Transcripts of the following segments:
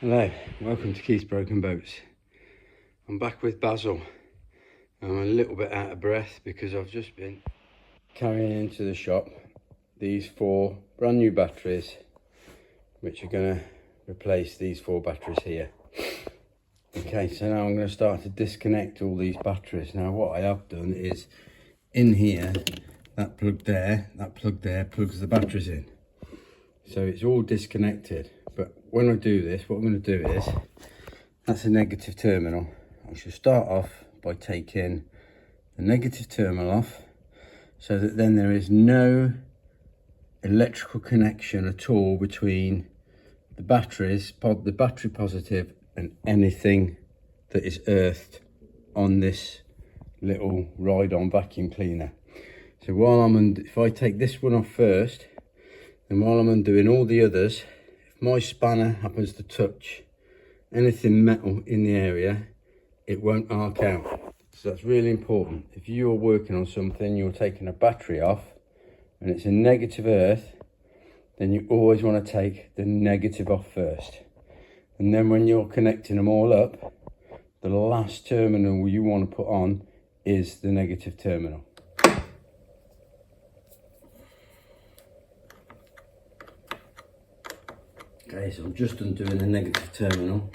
Hello, welcome to Keith's Broken Boats. I'm back with Basil. I'm a little bit out of breath because I've just been carrying into the shop these 4 brand new batteries, which are going to replace these 4 batteries here. Okay, so now I'm going to start to disconnect all these batteries. Now what I have done is, in here, that plug there plugs the batteries in. So it's all disconnected. But when I do this, what I'm going to do is, that's a negative terminal. I should start off by taking the negative terminal off, so that then there is no electrical connection at all between the batteries, the battery positive, and anything that is earthed on this little ride-on vacuum cleaner. So if I take this one off first, then while I'm undoing all the others, my spanner happens to touch anything metal in the area, it won't arc out. So that's really important. If you're working on something, you're taking a battery off and it's a negative earth, then you always want to take the negative off first. And then when you're connecting them all up, the last terminal you want to put on is the negative terminal. Okay, so I'm just undoing the negative terminal.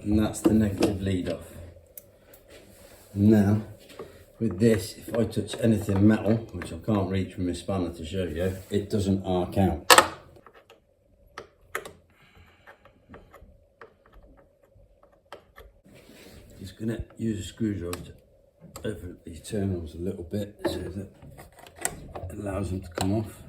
And that's the negative lead off. Now, with this, if I touch anything metal, which I can't reach with my spanner to show you, it doesn't arc out. Just gonna use a screwdriver to open these terminals a little bit so that it allows them to come off.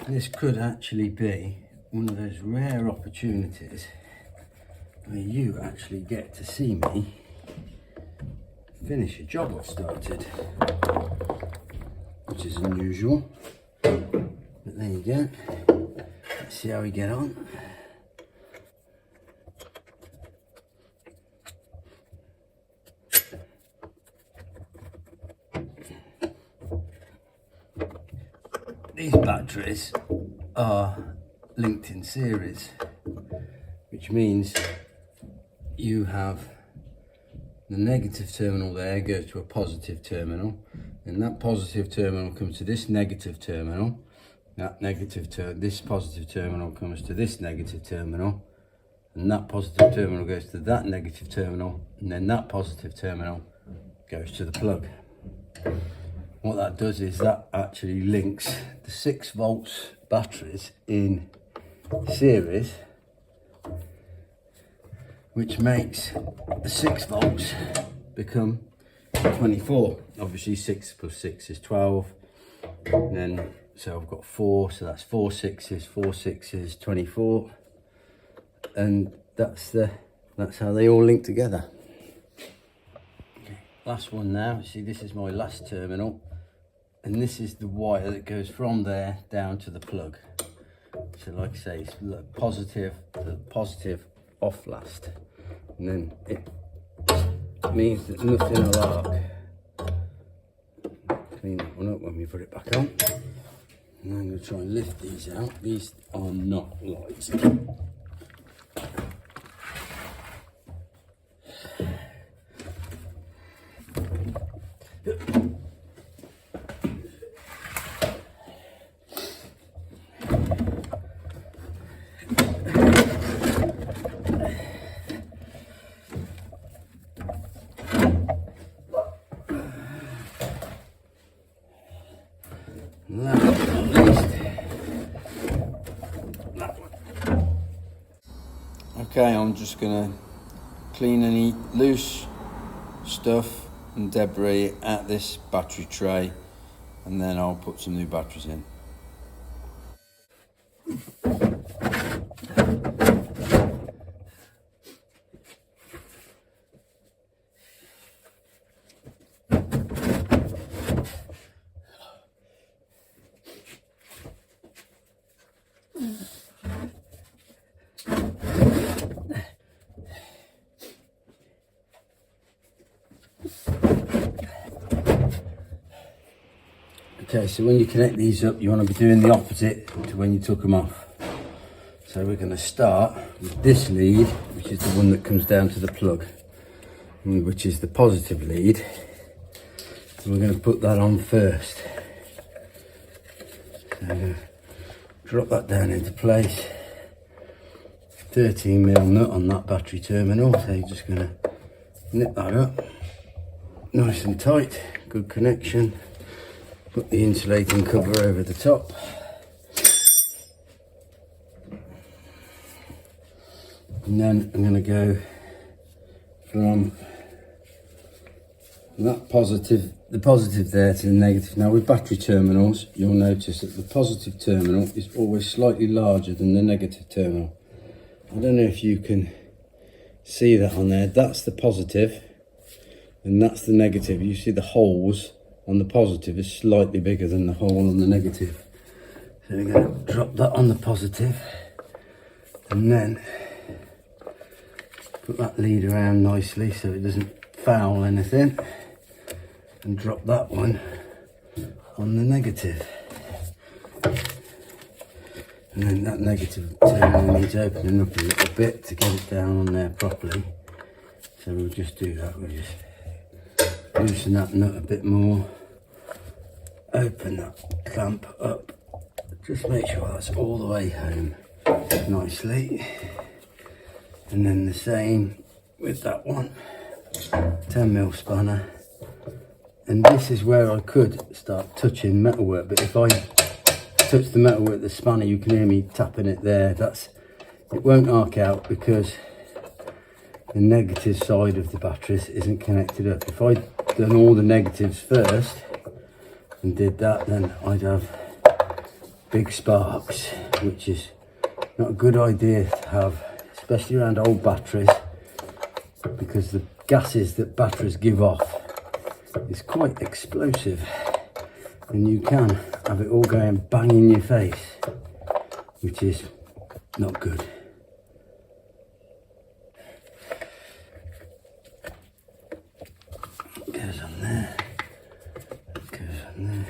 This could actually be one of those rare opportunities where you actually get to see me finish a job I've started, which is unusual, but there you go. Let's see how we get on. These batteries are linked in series, which means you have the negative terminal there goes to a positive terminal, and that positive terminal comes to this negative terminal. This positive terminal comes to this negative terminal, and that positive terminal goes to that negative terminal, and then that positive terminal goes to the plug. What that does is that actually links the 6 volts batteries in series, which makes the 6 volts become 24. Obviously 6 plus 6 is 12. And then, so I've got 4, so that's 4 6s, 24. And that's how they all link together. Okay, last one now. See, this is my last terminal. And this is the wire that goes from there down to the plug. So like I say, it's the positive off last. And then it means that nothing will arc. Clean that one up when we put it back on. And I'm going to try and lift these out. These are not light. Last but not least, that one. Okay, I'm just going to clean any loose stuff and debris at this battery tray, and then I'll put some new batteries in. Okay, so when you connect these up, you want to be doing the opposite to when you took them off. So we're going to start with this lead, which is the one that comes down to the plug, which is the positive lead. And we're going to put that on first. So I'm going to drop that down into place. 13mm nut on that battery terminal, so you're just going to nip that up. Nice and tight, good connection. Put the insulating cover over the top. And then I'm going to go from that positive, the positive there to the negative. Now with battery terminals, you'll notice that the positive terminal is always slightly larger than the negative terminal. I don't know if you can see that on there. That's the positive and that's the negative. You see the holes on the positive is slightly bigger than the hole on the negative. So we're going to drop that on the positive and then put that lead around nicely so it doesn't foul anything, and drop that one on the negative. And then that negative terminal needs opening up a little bit to get it down on there properly. So we'll just do that. We'll just loosen that nut a bit more, open that clamp up, just make sure that's all the way home nicely. And then the same with that one, 10mm spanner. And this is where I could start touching metalwork, but if I touch the metalwork, the spanner, you can hear me tapping it there. It won't arc out because the negative side of the batteries isn't connected up. If I'd done all the negatives first and did that, then I'd have big sparks, which is not a good idea to have, especially around old batteries, because the gases that batteries give off is quite explosive and you can have it all going bang in your face, which is not good. It goes on there, it goes on there.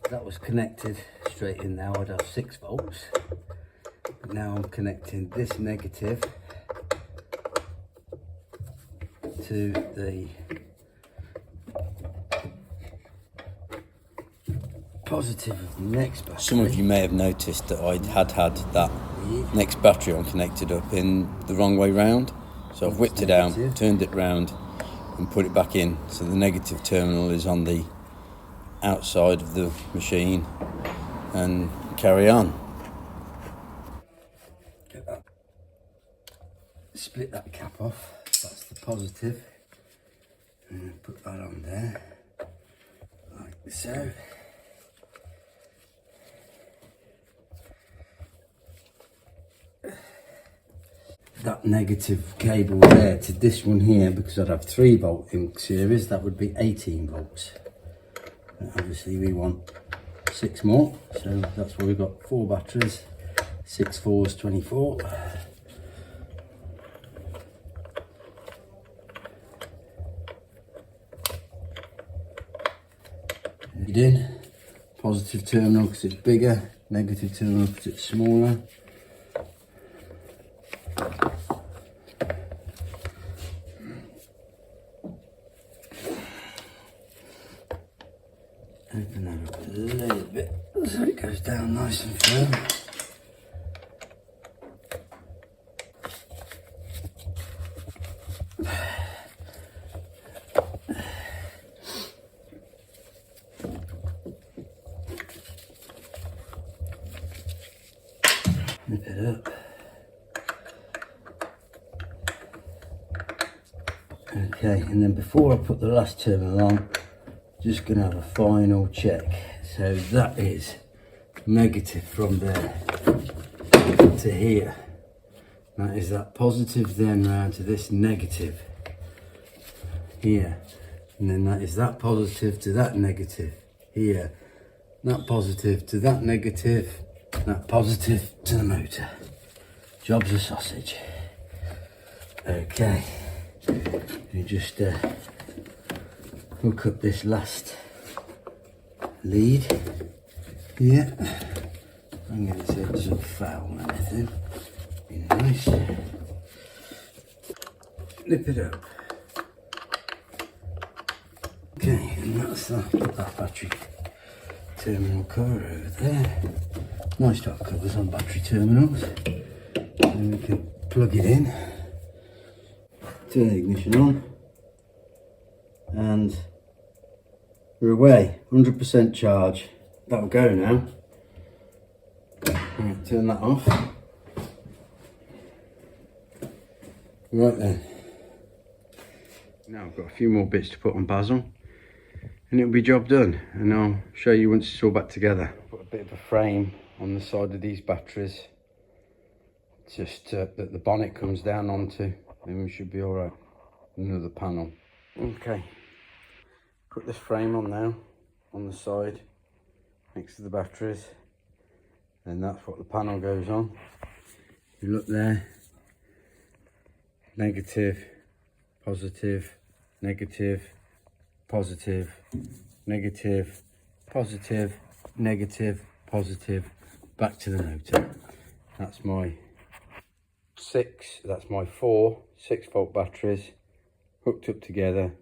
That was connected straight in now, I'd have 6 volts. But now I'm connecting this negative to the positive of the next battery. Some of you may have noticed that I had that next battery on connected up in the wrong way round. So I've whipped it out, turned it round and put it back in. So the negative terminal is on the outside of the machine, and carry on. Get that. Split that cap off, that's the positive, and put that on there, like so. That negative cable there to this one here, because I'd have 3 volt in series, that would be 18 volts. Obviously we want 6 more, so that's why we've got 4 batteries, 6 4s 24. Lead in, positive terminal because it's bigger, negative terminal because it's smaller. Open that up a little bit so it goes down nice and firm. Nip it up. Okay, and then before I put the last terminal on, just going to have a final check. So that is negative from there to here. That is that positive, then round to this negative here. And then that is that positive to that negative. here. That positive to that negative, that positive to the motor. Job's a sausage. Okay, you just hook up this last lead here. I'm going to say it doesn't foul or anything. Be nice. Flip it up. Okay, and that's that battery terminal cover over there. Nice to have covers on battery terminals. And we can plug it in, turn the ignition on, and we're away. 100% charge. That'll go now. Right, turn that off. Right then. Now I've got a few more bits to put on Basil, and it'll be job done. And I'll show you once it's all back together. Put a bit of a frame on the side of these batteries, just that the bonnet comes down onto, then we should be all right. Another panel. Okay. Put this frame on now, on the side, next to the batteries, and that's what the panel goes on. You look there, negative, positive, negative, positive, negative, positive, negative, positive, back to the motor. That's my four 6-volt batteries hooked up together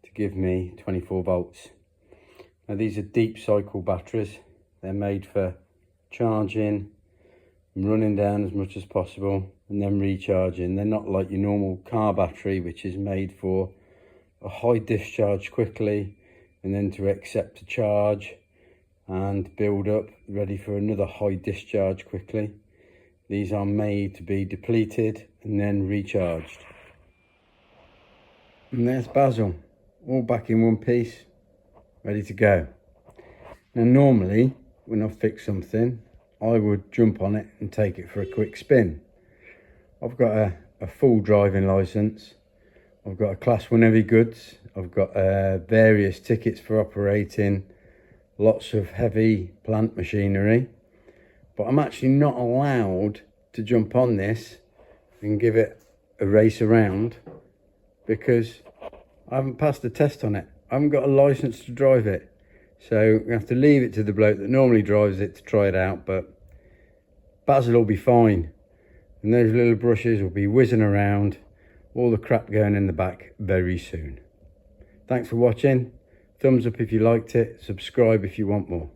to give me 24 volts. Now these are deep cycle batteries. They're made for charging and running down as much as possible and then recharging. They're not like your normal car battery, which is made for a high discharge quickly and then to accept a charge and build up ready for another high discharge quickly. These are made to be depleted and then recharged. And there's Basil, all back in one piece, ready to go. Now normally, when I fix something, I would jump on it and take it for a quick spin. I've got a full driving licence, I've got a class 1 heavy goods, I've got various tickets for operating lots of heavy plant machinery, but I'm actually not allowed to jump on this and give it a race around because I haven't passed the test on it. I haven't got a license to drive it. So we have to leave it to the bloke that normally drives it to try it out, but Basil will be fine. And those little brushes will be whizzing around, all the crap going in the back very soon. Thanks for watching. Thumbs up if you liked it, subscribe if you want more.